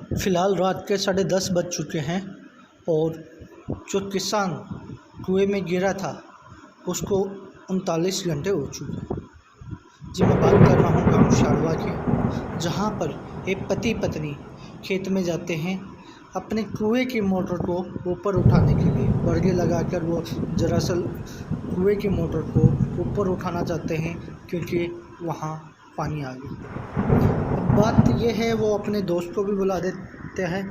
फ़िलहाल रात के 10:30 बज चुके हैं और जो किसान कुएं में गिरा था उसको 39 घंटे हो चुके हैं। जी मैं बात कर रहा हूँ गांव शाड़वा की, जहाँ पर एक पति पत्नी खेत में जाते हैं अपने कुएं की मोटर को ऊपर उठाने के लिए। बरगे लगाकर वो दरअसल कुएं की मोटर को ऊपर उठाना चाहते हैं क्योंकि वहाँ पानी आ गया। बात यह है, वो अपने दोस्त को भी बुला देते हैं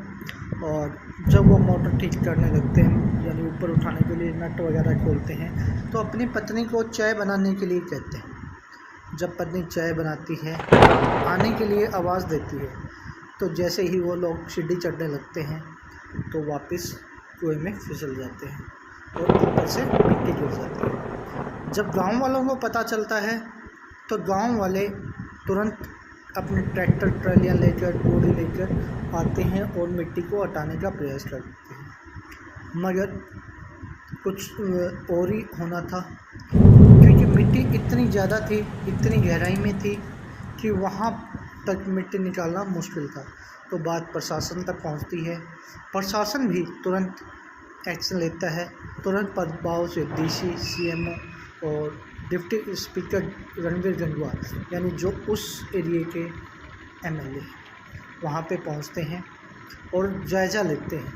और जब वो मोटर ठीक करने लगते हैं यानी ऊपर उठाने के लिए नट वगैरह खोलते हैं तो अपनी पत्नी को चाय बनाने के लिए कहते हैं। जब पत्नी चाय बनाती है, आने के लिए आवाज़ देती है, तो जैसे ही वो लोग सीढ़ी चढ़ने लगते हैं तो वापस कुएं में फिसल जाते हैं और ऊपर से मिट्टी गिर जाती है। जब गांव वालों को पता चलता है तो गांव वाले तुरंत अपने ट्रैक्टर ट्रालियाँ लेकर बोरी लेकर आते हैं और मिट्टी को हटाने का प्रयास करते हैं, मगर कुछ और ही होना था क्योंकि मिट्टी इतनी ज़्यादा थी, इतनी गहराई में थी कि वहाँ तक मिट्टी निकालना मुश्किल था। तो बात प्रशासन तक पहुँचती है, प्रशासन भी तुरंत एक्शन लेता है। तुरंत प्रभाव से डीसी, सीएमओ और डिप्टी स्पीकर रणवीर गंगवा यानी जो उस एरिए के एमएलए वहाँ पे पहुँचते हैं और जायज़ा लेते हैं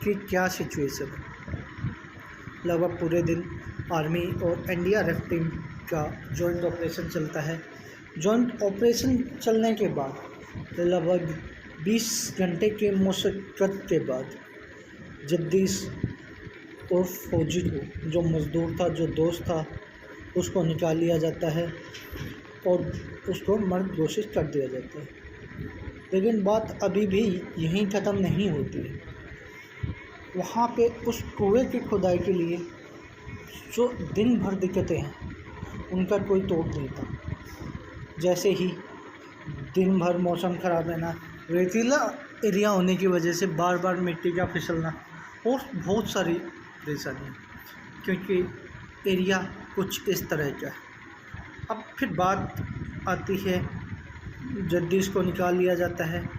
कि क्या सिचुएशन है। लगभग पूरे दिन आर्मी और एनडीआरएफ टीम का जॉइंट ऑपरेशन चलता है। जॉइंट ऑपरेशन चलने के बाद लगभग 20 घंटे के मशक्क़त के बाद जगदीश और फौजी को, जो मज़दूर था, जो दोस्त था, उसको निकाल लिया जाता है और उसको मर्द घोषित कर दिया जाता है। लेकिन बात अभी भी यहीं ख़त्म नहीं होती है। वहाँ पे उस कुएं की खुदाई के लिए जो दिन भर दिक्कतें हैं उनका कोई तोड़ नहीं था। जैसे ही दिन भर मौसम ख़राब रहना, रेतीला एरिया होने की वजह से बार बार मिट्टी का फिसलना और बहुत सारी परेशानियाँ, क्योंकि एरिया कुछ इस तरह का है। अब फिर बात आती है, जगदीश को निकाल लिया जाता है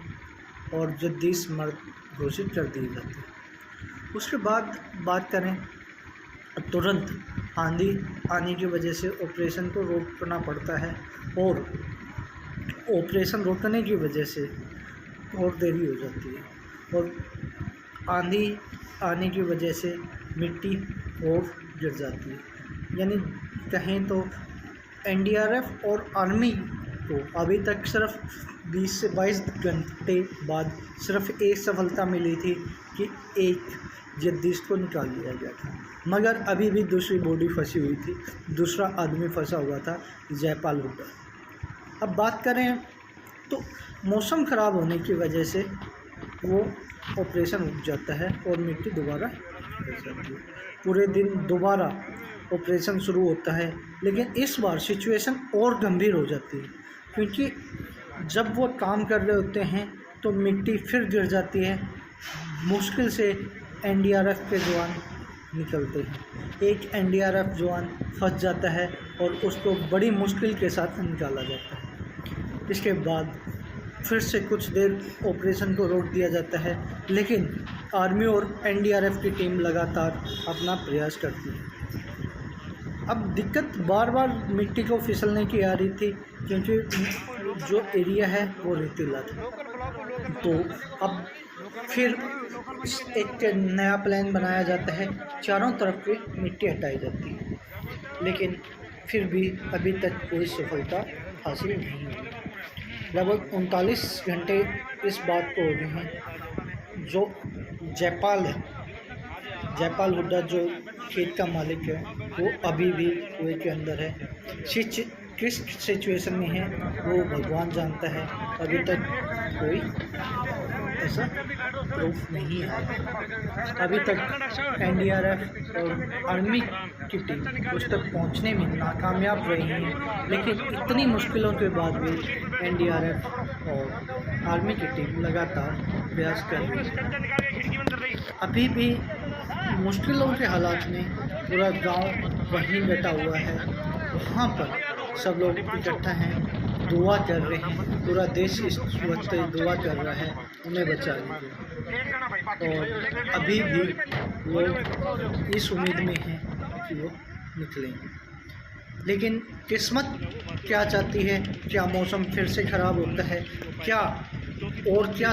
और जगदीश मर्द घोषित कर दिए जाते हैं। उसके बाद बात करें, तुरंत आंधी आने की वजह से ऑपरेशन को रोकना पड़ता है और ऑपरेशन रोकने की वजह से और देरी हो जाती है और आंधी आने की वजह से मिट्टी और गिर जाती है। यानी कहें तो एनडीआरएफ और आर्मी को अभी तक सिर्फ 20 से 22 घंटे बाद सिर्फ एक सफलता मिली थी कि एक जगदीश को निकाल लिया गया था, मगर अभी भी दूसरी बॉडी फंसी हुई थी, दूसरा आदमी फंसा हुआ था, जयपाल हुड्डा। अब बात करें तो मौसम ख़राब होने की वजह से वो ऑपरेशन रुक जाता है और मिट्टी दोबारा गिर जाती है। पूरे दिन दोबारा ऑपरेशन शुरू होता है, लेकिन इस बार सिचुएशन और गंभीर हो जाती है क्योंकि जब वो काम कर रहे होते हैं तो मिट्टी फिर गिर जाती है। मुश्किल से एनडीआरएफ के जवान निकलते हैं। एक एनडीआरएफ जवान फंस जाता है और उसको बड़ी मुश्किल के साथ निकाला जाता है। इसके बाद फिर से कुछ देर ऑपरेशन को रोक दिया जाता है, लेकिन आर्मी और एनडीआरएफ की टीम लगातार अपना प्रयास करती है। अब दिक्कत बार बार मिट्टी को फिसलने की आ रही थी क्योंकि जो एरिया है वो रेतीला था। तो अब फिर एक नया प्लान बनाया जाता है, चारों तरफ की मिट्टी हटाई जाती है, लेकिन फिर भी अभी तक कोई सफलता हासिल नहीं हुई। लगभग 39 घंटे इस बात को हो गए हैं। जो जयपाल हुड्डा जो खेत का मालिक है वो अभी भी कुएं के अंदर है। किस सिचुएशन में है वो भगवान जानता है। अभी तक कोई ऐसा प्रूफ नहीं है। अभी तक एनडीआरएफ और आर्मी की टीम उस तक पहुंचने में नाकामयाब रही है, लेकिन इतनी मुश्किलों के बाद भी एनडीआरएफ और आर्मी की टीम लगातार प्रयास कर रही है। अभी भी मुश्किलों के हालात में पूरा गांव वहीं बैठा हुआ है। वहाँ पर सब लोग इकट्ठा हैं, दुआ कर रहे हैं, पूरा देश इस वक्त दुआ कर रहा है उन्हें बचाने के लिए। और अभी भी लोग इस उम्मीद में हैं कि वो निकलेंगे, लेकिन किस्मत क्या चाहती है, क्या मौसम फिर से ख़राब होता है, क्या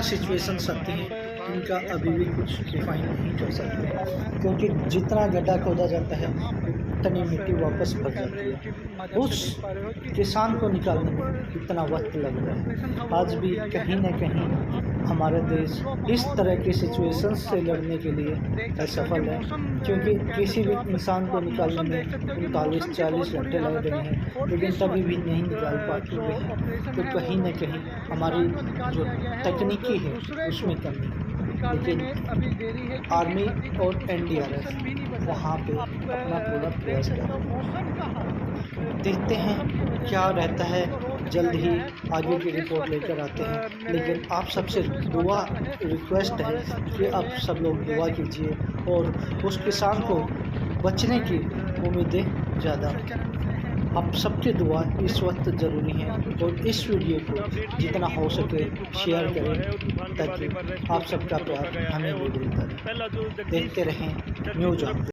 सिचुएशंस आती हैं, इनका अभी भी कुछ डिफाइन नहीं कर सकते, क्योंकि जितना गड्ढा खोदा जाता है उतनी मिट्टी वापस भर जाती है। उस किसान को निकालने में इतना वक्त लग रहा है। आज भी कहीं न कहीं हमारा देश इस तरह की सिचुएशंस से लड़ने के लिए असफल है, क्योंकि किसी भी इंसान को निकालने में 39-40 घंटे लग रहे हैं, लेकिन तभी भी नहीं निकाल पाते हुए हैं। तो कहीं न कहीं हमारी जो तकनीकी है उसमें कमी है, लेकिन आर्मी और NDRF वहाँ पे अपना पूरा प्रयास कर रहे हैं। देखते हैं क्या रहता है, जल्द ही आगे की रिपोर्ट लेकर आते हैं। लेकिन आप सबसे दुआ रिक्वेस्ट है कि आप सब लोग दुआ कीजिए और उस किसान को बचने की उम्मीदें ज़्यादा। आप सबकी दुआ इस वक्त ज़रूरी है, और इस वीडियो को जितना हो सके शेयर करें ताकि आप सबका प्यार हमें भी मिलता रहे। देखते रहें न्यूज़ ऑन।